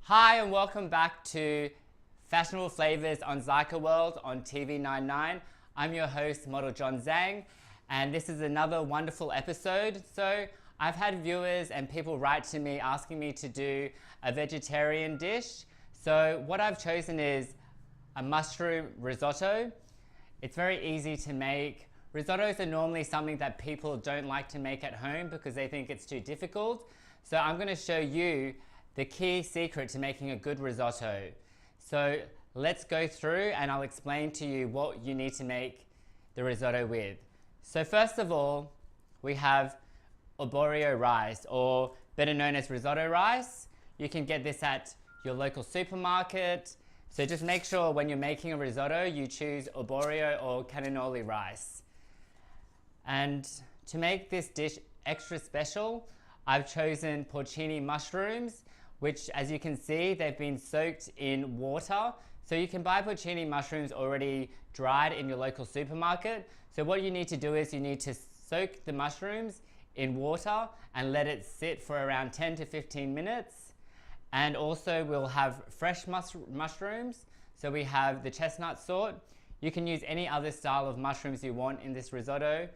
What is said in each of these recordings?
Hi and welcome back to Fashionable Flavors on Zaiqa World on TV99. I'm your host, model John Zhang, and this is another wonderful episode. So I've had viewers and people write to me asking me to do a vegetarian dish. So what I've chosen is a mushroom risotto. It's very easy to make. Risottos are normally something that people don't like to make at home because they think it's too difficult. So I'm going to show you the key secret to making a good risotto. So let's go through and I'll explain to you what you need to make the risotto with. So first of all, we have arborio rice, or better known as risotto rice. You can get this at your local supermarket. So just make sure when you're making a risotto, you choose arborio or cannellini rice. And to make this dish extra special, I've chosen porcini mushrooms, which, as you can see, they've been soaked in water. So you can buy porcini mushrooms already dried in your local supermarket. So what you need to do is you need to soak the mushrooms in water and let it sit for around 10 to 15 minutes. And also we'll have fresh mushrooms. So we have the chestnut sort. You can use any other style of mushrooms you want in this risotto.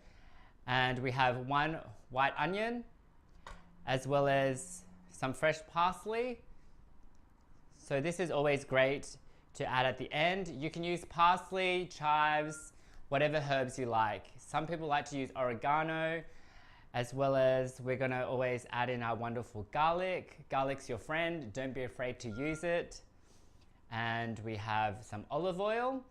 And we have one white onion, as well as some fresh parsley. So this is always great to add at the end. You can use parsley, chives, whatever herbs you like. Some people like to use oregano, as well as we're gonna always add in our wonderful garlic. Garlic's your friend, don't be afraid to use it. And we have some olive oil.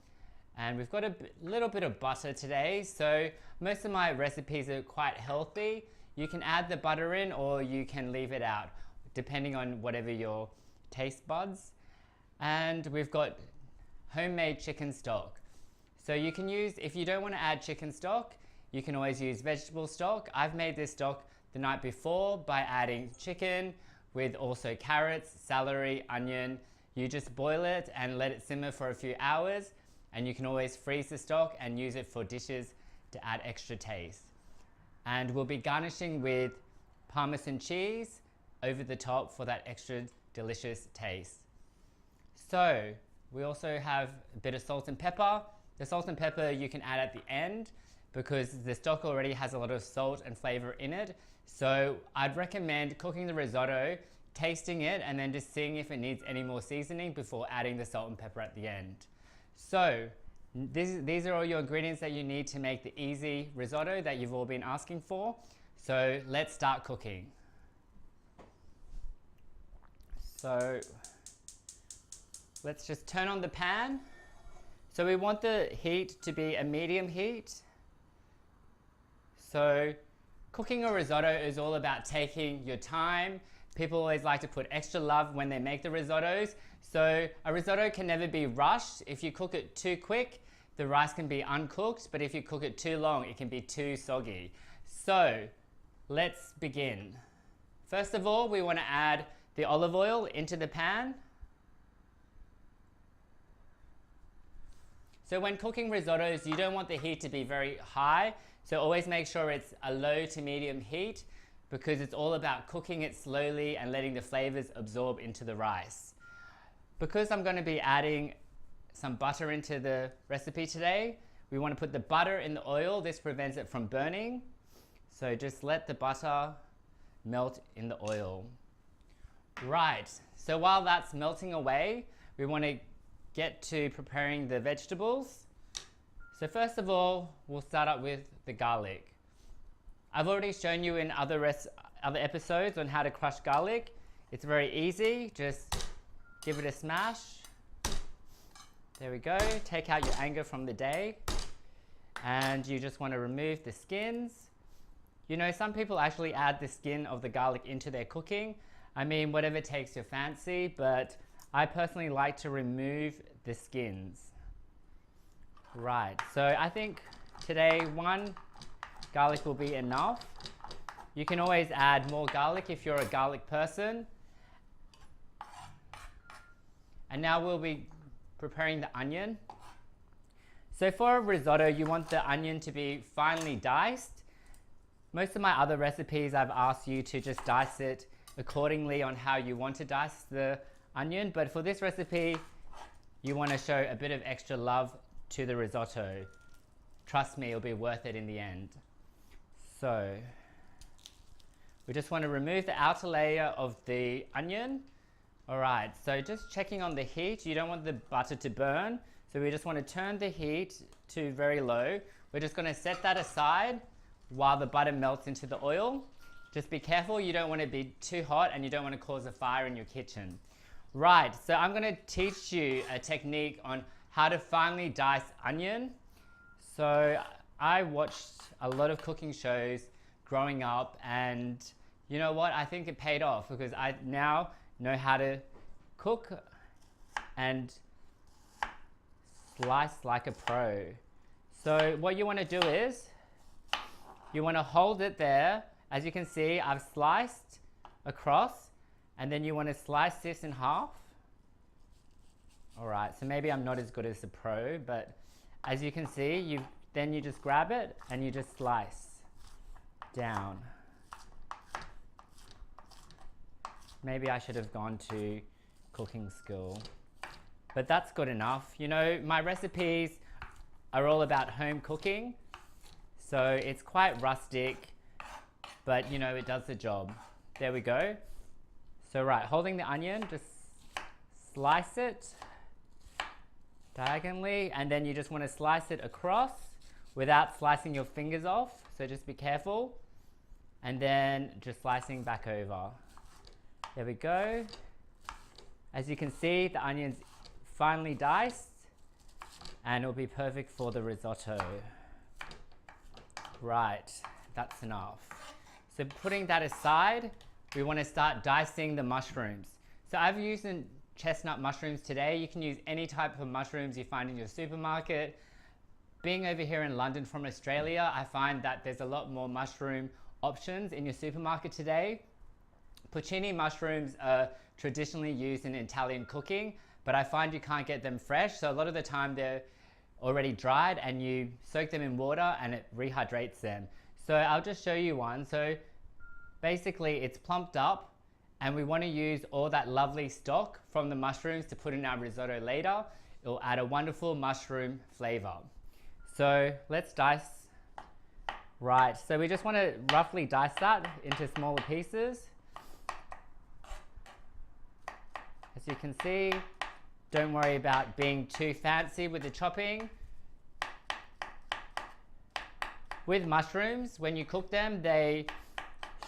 And we've got a little bit of butter today. So most of my recipes are quite healthy. You can add the butter in or you can leave it out, depending on whatever your taste buds. And we've got homemade chicken stock. So you can use, if you don't want to add chicken stock, you can always use vegetable stock. I've made this stock the night before by adding chicken with also carrots, celery, onion. You just boil it and let it simmer for a few hours. And you can always freeze the stock and use it for dishes to add extra taste. And we'll be garnishing with Parmesan cheese over the top for that extra delicious taste. So we also have a bit of salt and pepper. The salt and pepper you can add at the end because the stock already has a lot of salt and flavor in it. So I'd recommend cooking the risotto, tasting it, and then just seeing if it needs any more seasoning before adding the salt and pepper at the end. So these are all your ingredients that you need to make the easy risotto that you've all been asking for. So let's start cooking. So let's just turn on the pan. So we want the heat to be a medium heat. So cooking a risotto is all about taking your time. People always like to put extra love when they make the risottos. So a risotto can never be rushed. If you cook it too quick, the rice can be uncooked, but if you cook it too long, it can be too soggy. So let's begin. First of all, we want to add the olive oil into the pan. So when cooking risottos, you don't want the heat to be very high. So always make sure it's a low to medium heat because it's all about cooking it slowly and letting the flavors absorb into the rice. Because I'm going to be adding some butter into the recipe today, we want to put the butter in the oil. This prevents it from burning. So just let the butter melt in the oil. Right, so while that's melting away, we want to get to preparing the vegetables. So first of all, we'll start up with the garlic. I've already shown you in other episodes on how to crush garlic. It's very easy, just give it a smash. There we go, take out your anger from the day. And you just want to remove the skins. You know, some people actually add the skin of the garlic into their cooking. I mean, whatever takes your fancy, but I personally like to remove the skins. Right, so I think today one garlic will be enough. You can always add more garlic if you're a garlic person. And now we'll be preparing the onion. So for a risotto, you want the onion to be finely diced. Most of my other recipes, I've asked you to just dice it accordingly on how you want to dice the onion, but for this recipe, you want to show a bit of extra love to the risotto. Trust me, it'll be worth it in the end. So, we just want to remove the outer layer of the onion. Alright, so just checking on the heat, you don't want the butter to burn, so we just want to turn the heat to very low. We're just going to set that aside while the butter melts into the oil. Just be careful, you don't want to be too hot and you don't want to cause a fire in your kitchen. Right, so I'm going to teach you a technique on how to finely dice onion. So I watched a lot of cooking shows growing up, and you know what, I think it paid off because I now know how to cook and slice like a pro. So what you want to do is, you want to hold it there. As you can see, I've sliced across, and then you want to slice this in half. Alright, so maybe I'm not as good as a pro, but as you can see, then you just grab it and you just slice down. Maybe I should have gone to cooking school, but that's good enough. You know, my recipes are all about home cooking, so it's quite rustic, but you know, it does the job. There we go. So right, holding the onion, just slice it diagonally, and then you just want to slice it across without slicing your fingers off, so just be careful, and then just slicing back over. There we go. As you can see, the onion's finely diced and it'll be perfect for the risotto. Right, that's enough. So putting that aside, we want to start dicing the mushrooms. So I've used chestnut mushrooms today. You can use any type of mushrooms you find in your supermarket. Being over here in London from Australia, I find that there's a lot more mushroom options in your supermarket today. Porcini mushrooms are traditionally used in Italian cooking, but I find you can't get them fresh, so a lot of the time they're already dried and you soak them in water and it rehydrates them. So I'll just show you one. So basically it's plumped up and we want to use all that lovely stock from the mushrooms to put in our risotto later. It'll add a wonderful mushroom flavor. So let's dice. Right, so we just want to roughly dice that into smaller pieces. As you can see, don't worry about being too fancy with the chopping. With mushrooms, when you cook them, they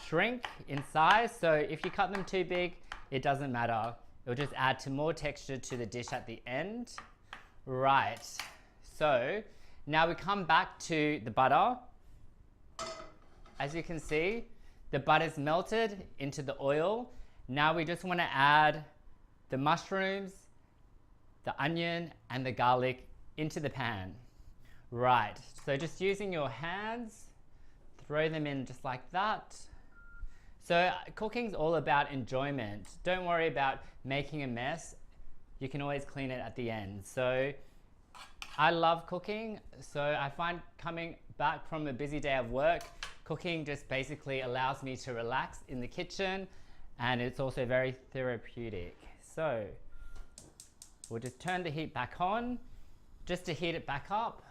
shrink in size, so if you cut them too big, it doesn't matter. It'll just add to more texture to the dish at the end. Right, so now we come back to the butter. As you can see, the butter's melted into the oil. Now we just want to add the mushrooms, the onion, and the garlic into the pan. Right, so just using your hands, throw them in just like that. So cooking's all about enjoyment. Don't worry about making a mess. You can always clean it at the end. So I love cooking, so I find coming back from a busy day of work, cooking just basically allows me to relax in the kitchen, and it's also very therapeutic. So we'll just turn the heat back on just to heat it back up,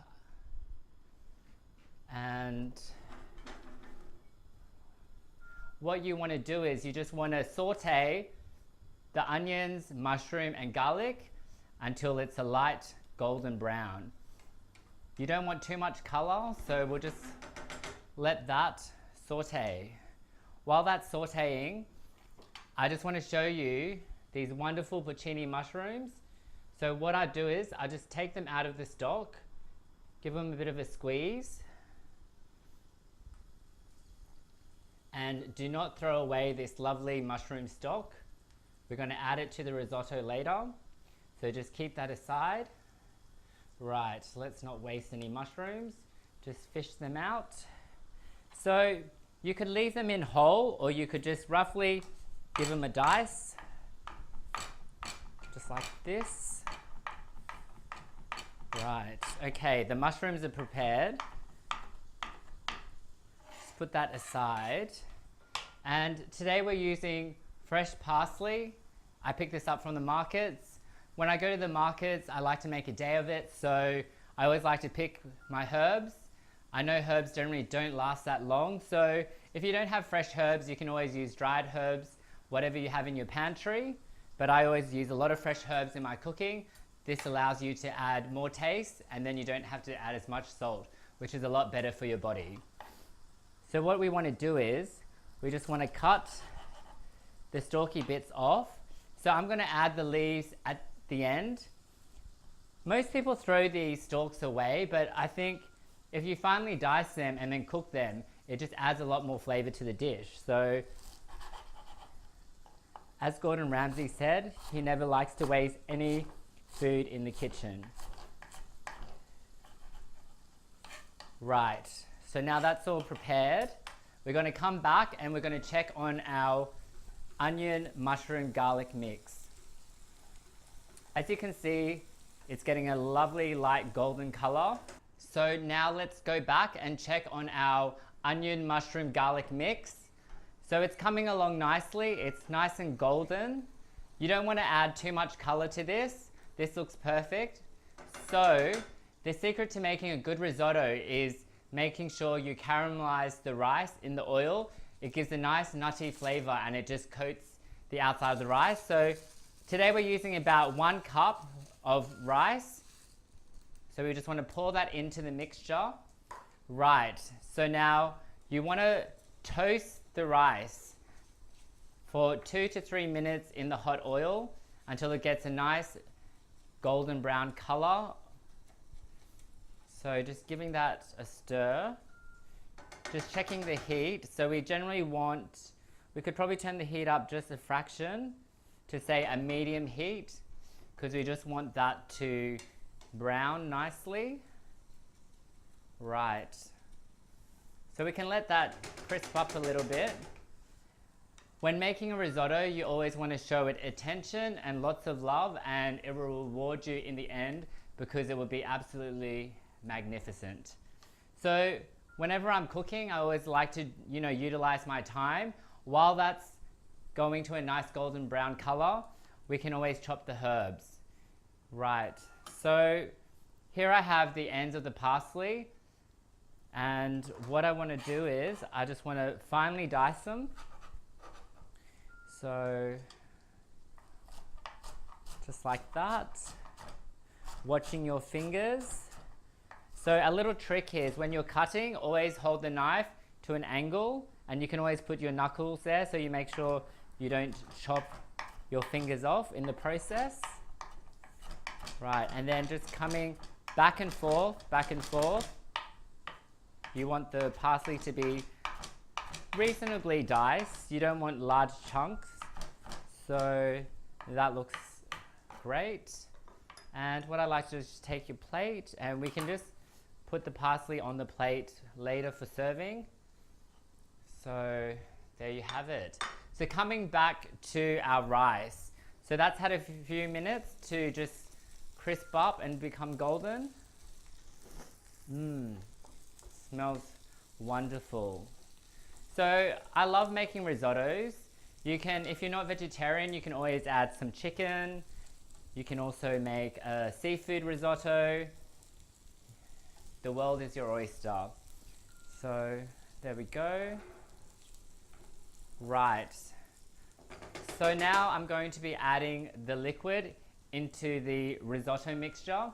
and what you want to do is you just want to saute the onions, mushroom and garlic until it's a light golden brown. You don't want too much color, so we'll just let that saute. While that's sauteing, I just want to show you these wonderful porcini mushrooms. So what I do is I just take them out of the stock, give them a bit of a squeeze, and do not throw away this lovely mushroom stock. We're going to add it to the risotto later, so just keep that aside. Right, let's not waste any mushrooms, just fish them out. So you could leave them in whole, or you could just roughly give them a dice, just like this. Right, okay, the mushrooms are prepared. Just put that aside. And today we're using fresh parsley I picked this up from the markets. When I go to the markets, I like to make a day of it, so I always like to pick my herbs. I know herbs generally don't last that long, so if you don't have fresh herbs, you can always use dried herbs, whatever you have in your pantry. But I always use a lot of fresh herbs in my cooking. This allows you to add more taste, and then you don't have to add as much salt, which is a lot better for your body. So what we want to do is, we just want to cut the stalky bits off. So I'm going to add the leaves at the end. Most people throw these stalks away, but I think if you finely dice them and then cook them, it just adds a lot more flavor to the dish. So, as Gordon Ramsay said, he never likes to waste any food in the kitchen. Right, so now that's all prepared. We're going to come back and we're going to check on our onion, mushroom, garlic mix. As you can see, it's getting a lovely light golden color. So now let's go back and check on our onion, mushroom, garlic mix. So it's coming along nicely. It's nice and golden. You don't want to add too much color to this. This looks perfect. So the secret to making a good risotto is making sure you caramelize the rice in the oil. It gives a nice nutty flavor and it just coats the outside of the rice. So today we're using about 1 cup of rice. So we just want to pour that into the mixture. Right, so now you want to toast the rice for 2 to 3 minutes in the hot oil until it gets a nice golden brown color. So just giving that a stir. Just checking the heat. So we generally want, we could probably turn the heat up just a fraction to say a medium heat, because we just want that to brown nicely. Right. So we can let that crisp up a little bit. When making a risotto, you always want to show it attention and lots of love, and it will reward you in the end because it will be absolutely magnificent. So whenever I'm cooking, I always like to, utilize my time. While that's going to a nice golden brown color, we can always chop the herbs. Right, so here I have the ends of the parsley, and what I want to do is I just want to finely dice them. So just like that, watching your fingers. So a little trick here is when you're cutting, always hold the knife to an angle, and you can always put your knuckles there so you make sure you don't chop your fingers off in the process. Right, and then just coming back and forth, back and forth. You want the parsley to be reasonably diced. You don't want large chunks. So that looks great. And what I like to do is just take your plate, and we can just put the parsley on the plate later for serving. So there you have it. So coming back to our rice. So that's had a few minutes to just crisp up and become golden. Smells wonderful. So I love making risottos. You can, if you're not vegetarian, you can always add some chicken. You can also make a seafood risotto. The world is your oyster. So there we go. Right. So now I'm going to be adding the liquid into the risotto mixture.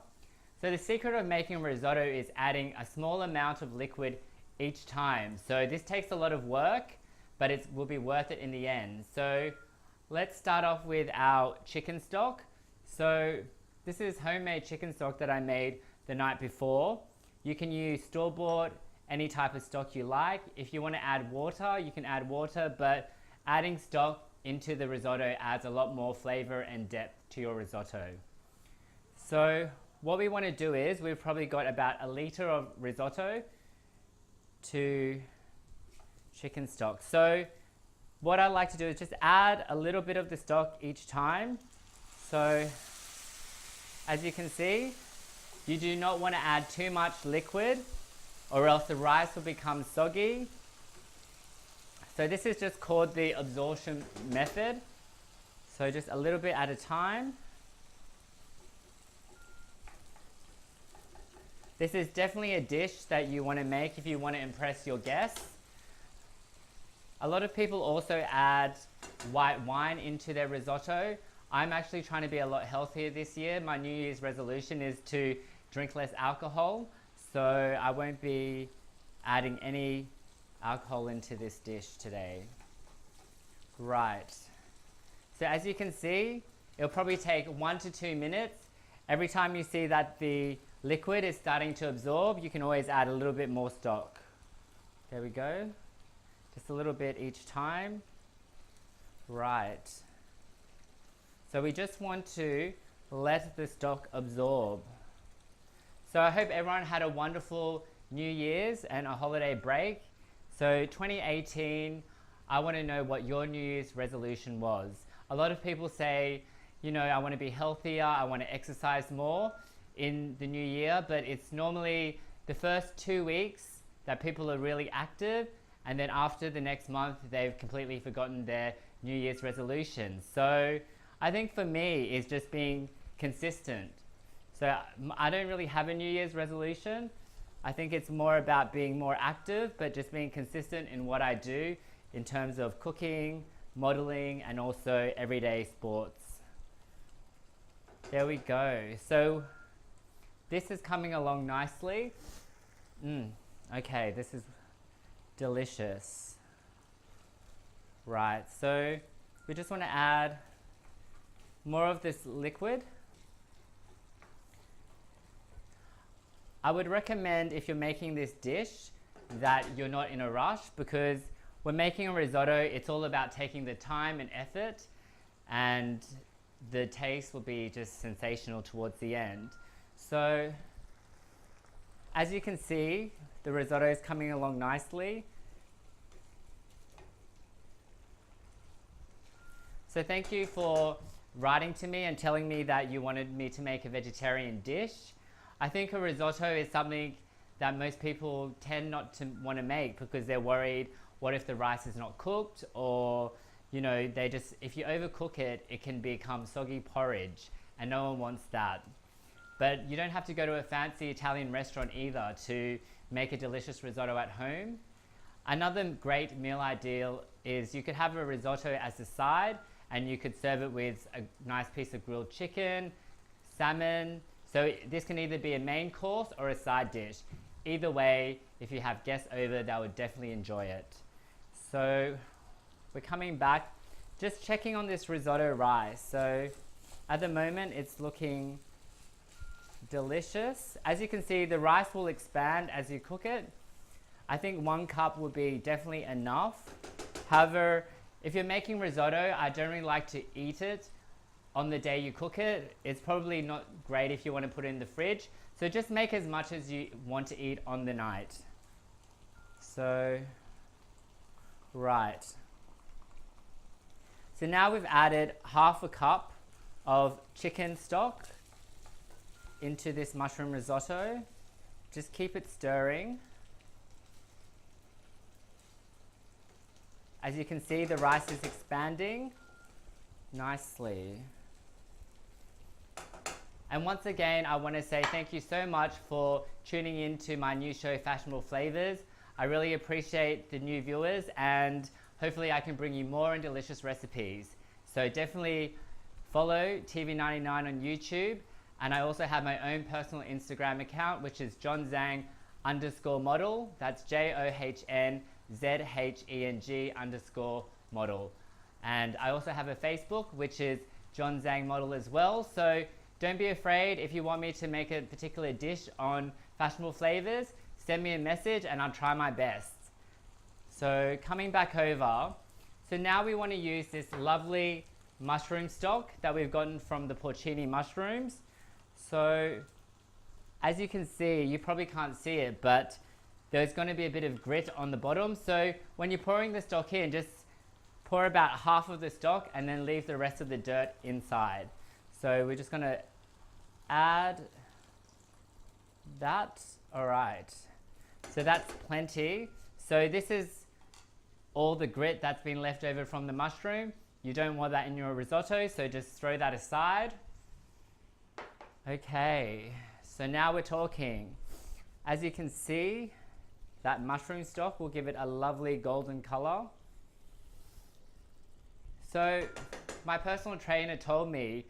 So the secret of making a risotto is adding a small amount of liquid each time. So this takes a lot of work, but it will be worth it in the end. So let's start off with our chicken stock. So this is homemade chicken stock that I made the night before. You can use store-bought, any type of stock you like. If you want to add water, you can add water, but adding stock into the risotto adds a lot more flavor and depth to your risotto. So what we want to do is, we've probably got about a liter of risotto to chicken stock. So what I like to do is just add a little bit of the stock each time. So as you can see, you do not want to add too much liquid or else the rice will become soggy. So this is just called the absorption method. So just a little bit at a time. This is definitely a dish that you want to make if you want to impress your guests. A lot of people also add white wine into their risotto. I'm actually trying to be a lot healthier this year. My New Year's resolution is to drink less alcohol, so I won't be adding any alcohol into this dish today. Right. So as you can see, it'll probably take 1 to 2 minutes. Every time you see that the liquid is starting to absorb, you can always add a little bit more stock. There we go. Just a little bit each time. Right. So we just want to let the stock absorb. So I hope everyone had a wonderful New Year's and a holiday break. So 2018, I want to know what your New Year's resolution was. A lot of people say, you know, I want to be healthier, I want to exercise more in the new year, but it's normally the first 2 weeks that people are really active, and then after the next month they've completely forgotten their New Year's resolutions. So I think for me it's just being consistent. So I don't really have a New Year's resolution. I think it's more about being more active, but just being consistent in what I do in terms of cooking, modeling, and also everyday sports. There we go. So this is coming along nicely. Okay, this is delicious. Right, so we just want to add more of this liquid. I would recommend, if you're making this dish, that you're not in a rush, because when making a risotto, it's all about taking the time and effort, and the taste will be just sensational towards the end. So as you can see, the risotto is coming along nicely. So thank you for writing to me and telling me that you wanted me to make a vegetarian dish. I think a risotto is something that most people tend not to want to make because they're worried, what if the rice is not cooked, or you know, if you overcook it, it can become soggy porridge, and no one wants that. But you don't have to go to a fancy Italian restaurant either to make a delicious risotto at home. Another great meal ideal is you could have a risotto as a side, and you could serve it with a nice piece of grilled chicken, salmon. So this can either be a main course or a side dish. Either way, if you have guests over, they would definitely enjoy it. So we're coming back, just checking on this risotto rice. So at the moment, it's looking delicious. As you can see, the rice will expand as you cook it. I think 1 cup would be definitely enough. However, if you're making risotto, I generally like to eat it on the day you cook it. It's probably not great if you want to put it in the fridge. So just make as much as you want to eat on the night. So, right. So now we've added 1/2 cup of chicken stock into this mushroom risotto. Just keep it stirring. As you can see, the rice is expanding nicely. And once again, I want to say thank you so much for tuning in to my new show, Fashionable Flavors. I really appreciate the new viewers, and hopefully I can bring you more and delicious recipes. So definitely follow TV99 on YouTube, and I also have my own personal Instagram account, which is johnzang_model. That's JOHNZHENG_model. And I also have a Facebook, which is John Zang Model as well. So don't be afraid. If you want me to make a particular dish on Fashionable Flavors, send me a message and I'll try my best. So coming back over, so now we want to use this lovely mushroom stock that we've gotten from the porcini mushrooms. So as you can see, you probably can't see it, but there's going to be a bit of grit on the bottom. So when you're pouring the stock in, just pour about half of the stock and then leave the rest of the dirt inside. So we're just going to add that. All right. So that's plenty. So this is all the grit that's been left over from the mushroom. You don't want that in your risotto, so just throw that aside. Okay, so now we're talking. As you can see, that mushroom stock will give it a lovely golden color. So my personal trainer told me,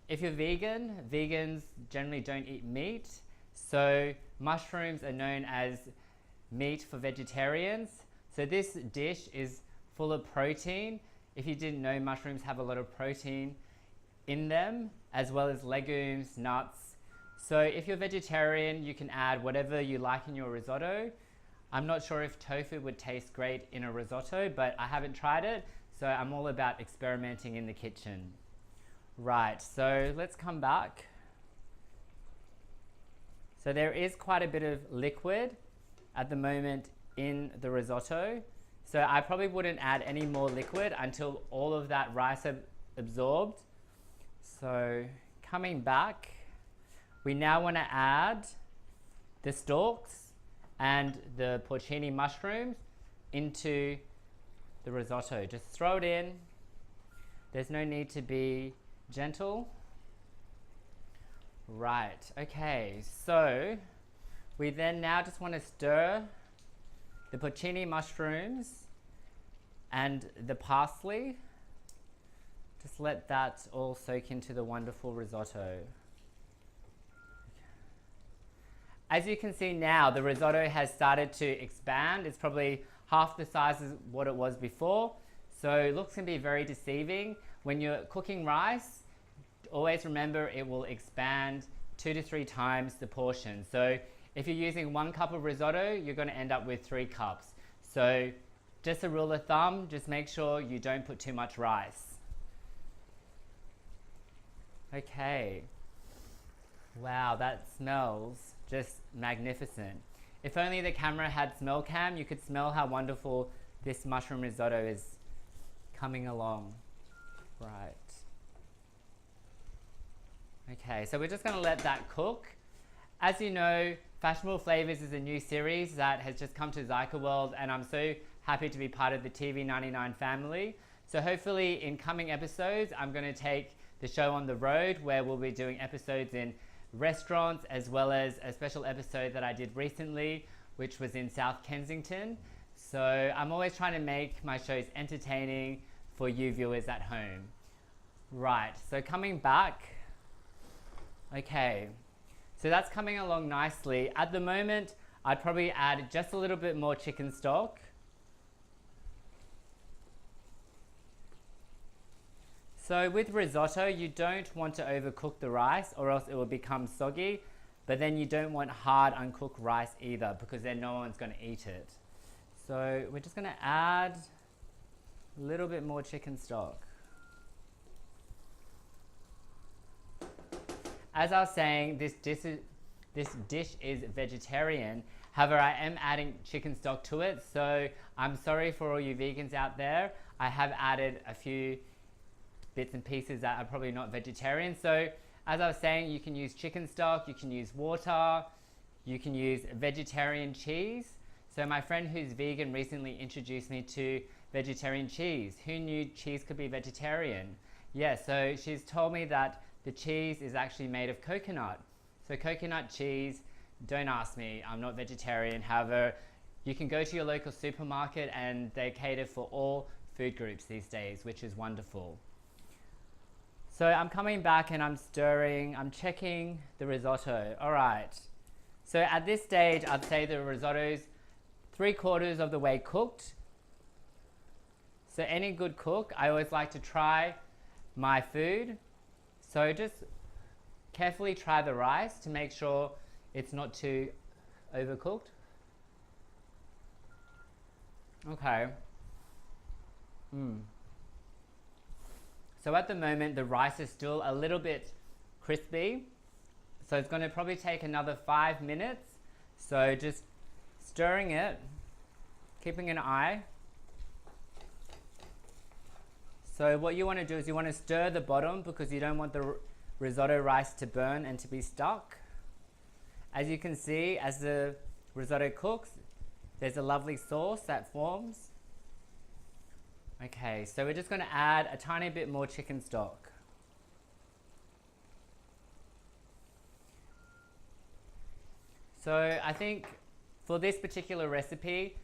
if you're vegan, vegans generally don't eat meat. So mushrooms are known as meat for vegetarians. So this dish is full of protein. If you didn't know, mushrooms have a lot of protein in them, as well as legumes, nuts. So if you're vegetarian, you can add whatever you like in your risotto. I'm not sure if tofu would taste great in a risotto, but I haven't tried it, so I'm all about experimenting in the kitchen. Right, so let's come back. So there is quite a bit of liquid at the moment in the risotto. So I probably wouldn't add any more liquid until all of that rice have absorbed. So coming back, we now want to add the stalks and the porcini mushrooms into the risotto. Just throw it in. There's no need to be gentle. Right, okay, so we then now just want to stir the porcini mushrooms and the parsley. Just let that all soak into the wonderful risotto. As you can see now, the risotto has started to expand. It's probably half the size of what it was before. So looks can be very deceiving. When you're cooking rice, always remember it will expand 2 to 3 times the portion. So if you're using 1 cup of risotto, you're going to end up with 3 cups. So just a rule of thumb, just make sure you don't put too much rice. Okay. Wow, that smells just magnificent. If only the camera had smell cam, you could smell how wonderful this mushroom risotto is coming along. Right. Okay, so we're just going to let that cook. As you know, Fashionable Flavors is a new series that has just come to Zaiqa World, and I'm so happy to be part of the TV99 family. So hopefully in coming episodes, I'm going to take the show on the road, where we'll be doing episodes in restaurants, as well as a special episode that I did recently, which was in South Kensington. So I'm always trying to make my shows entertaining for you viewers at home. Right, so coming back. Okay, so that's coming along nicely. At the moment, I'd probably add just a little bit more chicken stock. So with risotto, you don't want to overcook the rice, or else it will become soggy. But then you don't want hard, uncooked rice either, because then no one's going to eat it. So we're just going to add a little bit more chicken stock. As I was saying, this dish is vegetarian. However, I am adding chicken stock to it, so I'm sorry for all you vegans out there. I have added a few bits and pieces that are probably not vegetarian. So as I was saying, you can use chicken stock, you can use water, you can use vegetarian cheese. So my friend who's vegan recently introduced me to vegetarian cheese. Who knew cheese could be vegetarian? Yeah, so she's told me that the cheese is actually made of coconut. So coconut cheese, don't ask me, I'm not vegetarian. However, you can go to your local supermarket and they cater for all food groups these days, which is wonderful. So I'm coming back and I'm stirring, I'm checking the risotto. All right. So at this stage, I'd say the risotto's 3/4 of the way cooked. So any good cook, I always like to try my food. So just carefully try the rice to make sure it's not too overcooked. Okay. So at the moment, the rice is still a little bit crispy. So it's going to probably take another 5 minutes. So just stirring it, keeping an eye. So what you want to do is you want to stir the bottom, because you don't want the risotto rice to burn and to be stuck. As you can see, as the risotto cooks, there's a lovely sauce that forms. Okay, so we're just going to add a tiny bit more chicken stock. So I think for this particular recipe,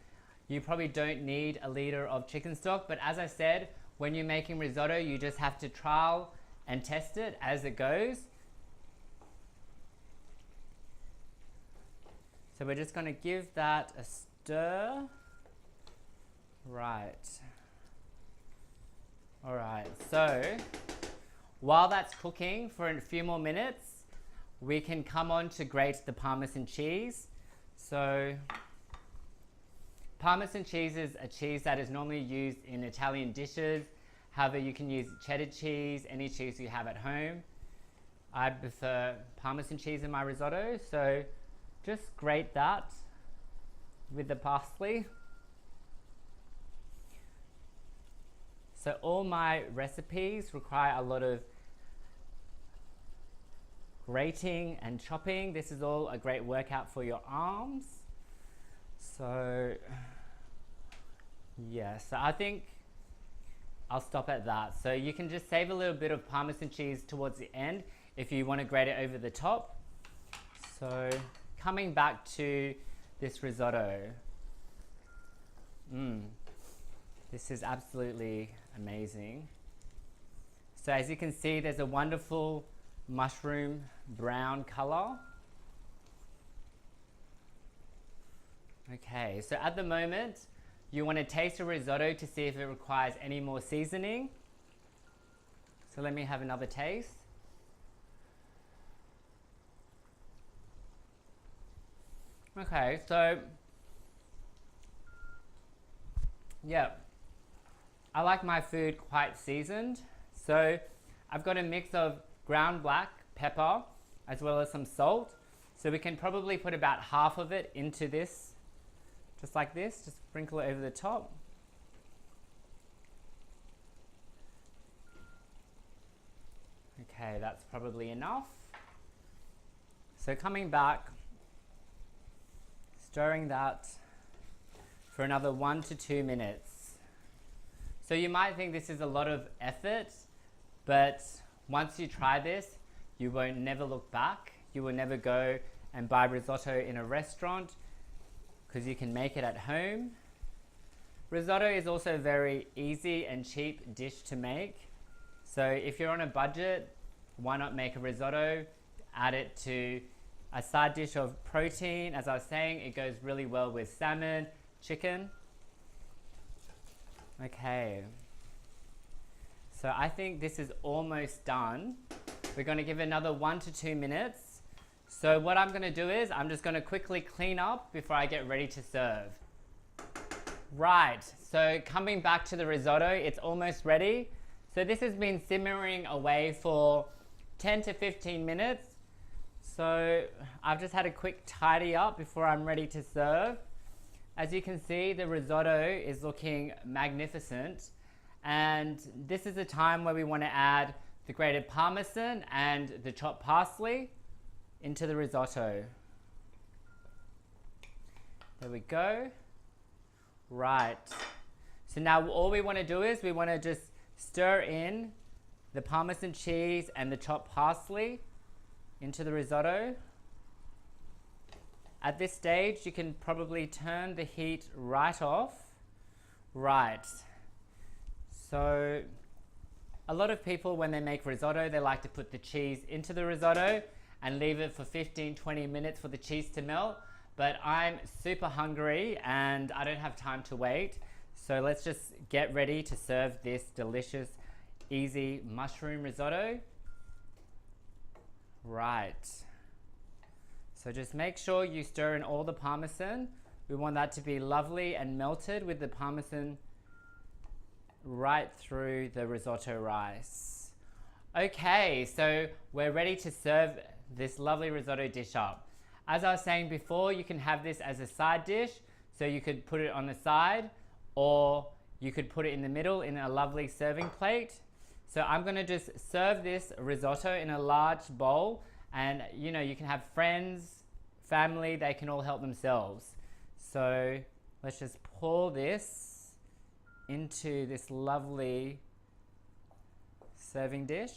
you probably don't need a liter of chicken stock, but as I said, when you're making risotto, you just have to trial and test it as it goes. So we're just going to give that a stir. Right. All right, so while that's cooking for a few more minutes, we can come on to grate the Parmesan cheese. So Parmesan cheese is a cheese that is normally used in Italian dishes. However, you can use cheddar cheese, any cheese you have at home. I prefer Parmesan cheese in my risotto, so just grate that with the parsley. So all my recipes require a lot of grating and chopping. This is all a great workout for your arms. So yeah, so I think I'll stop at that. So you can just save a little bit of Parmesan cheese towards the end if you want to grate it over the top. So coming back to this risotto. This is absolutely amazing. So as you can see, there's a wonderful mushroom brown color. Okay, so at the moment, you want to taste a risotto to see if it requires any more seasoning. So let me have another taste. Okay, so yeah, I like my food quite seasoned. So I've got a mix of ground black pepper as well as some salt. So we can probably put about half of it into this, just like this, just sprinkle it over the top. Okay, that's probably enough. So coming back, stirring that for another 1 to 2 minutes. So you might think this is a lot of effort, but once you try this, you won't never look back. You will never go and buy risotto in a restaurant because you can make it at home. Risotto is also a very easy and cheap dish to make. So if you're on a budget, why not make a risotto, add it to a side dish of protein. As I was saying, it goes really well with salmon, chicken. Okay. So I think this is almost done. We're going to give it another 1 to 2 minutes. So what I'm going to do is I'm just going to quickly clean up before I get ready to serve. Right, so coming back to the risotto, it's almost ready. So this has been simmering away for 10 to 15 minutes. So I've just had a quick tidy up before I'm ready to serve. As you can see, the risotto is looking magnificent. And this is a time where we want to add the grated Parmesan and the chopped parsley into the risotto. There we go. Right. So now all we want to do is we want to just stir in the Parmesan cheese and the chopped parsley into the risotto. At this stage, you can probably turn the heat right off. Right. So a lot of people, when they make risotto, they like to put the cheese into the risotto and leave it for 15-20 minutes for the cheese to melt. But I'm super hungry and I don't have time to wait. So let's just get ready to serve this delicious, easy mushroom risotto. Right. So just make sure you stir in all the Parmesan. We want that to be lovely and melted with the Parmesan right through the risotto rice. Okay, so we're ready to serve this lovely risotto dish up. As I was saying before, you can have this as a side dish. So you could put it on the side or you could put it in the middle in a lovely serving plate. So I'm gonna just serve this risotto in a large bowl, and you know, you can have friends, family, they can all help themselves. So let's just pour this into this lovely serving dish.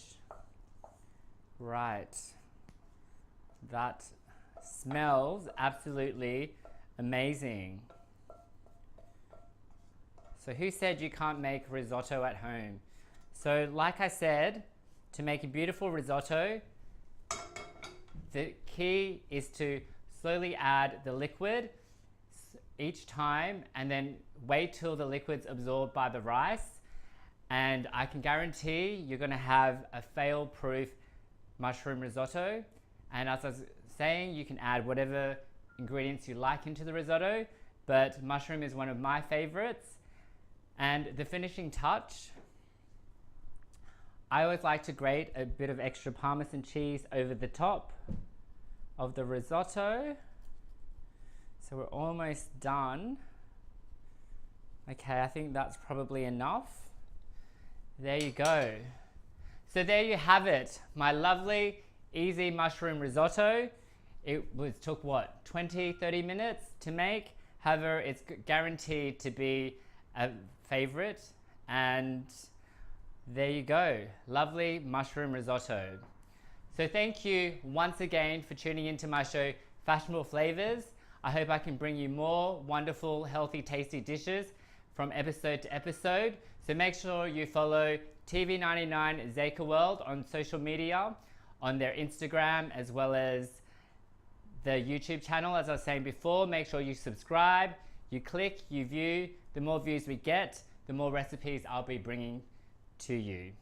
Right. That smells absolutely amazing. So who said you can't make risotto at home? So like I said, to make a beautiful risotto, the key is to slowly add the liquid each time and then wait till the liquid's absorbed by the rice. And I can guarantee you're gonna have a fail-proof mushroom risotto. And as I was saying, you can add whatever ingredients you like into the risotto, but mushroom is one of my favorites. And the finishing touch, I always like to grate a bit of extra Parmesan cheese over the top of the risotto. So we're almost done. Okay, I think that's probably enough. There you go. So there you have it, my lovely, easy mushroom risotto. It took what, 20-30 minutes to make. However, it's guaranteed to be a favorite. And there you go, lovely mushroom risotto. So thank you once again for tuning into my show, Fashionable Flavors. I hope I can bring you more wonderful, healthy, tasty dishes from episode to episode. So make sure you follow TV99 Zaiqa World on social media, on their Instagram, as well as the YouTube channel. As I was saying before, make sure you subscribe, you click, you view. The more views we get, the more recipes I'll be bringing to you.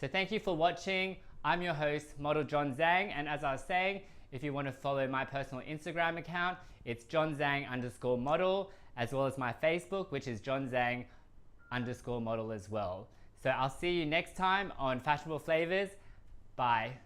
So thank you for watching. I'm your host, Model John Zhang, and as I was saying, if you want to follow my personal Instagram account, it's johnzhang_model, as well as my Facebook, which is johnzhang_model as well. So I'll see you next time on Fashionable Flavors. Bye.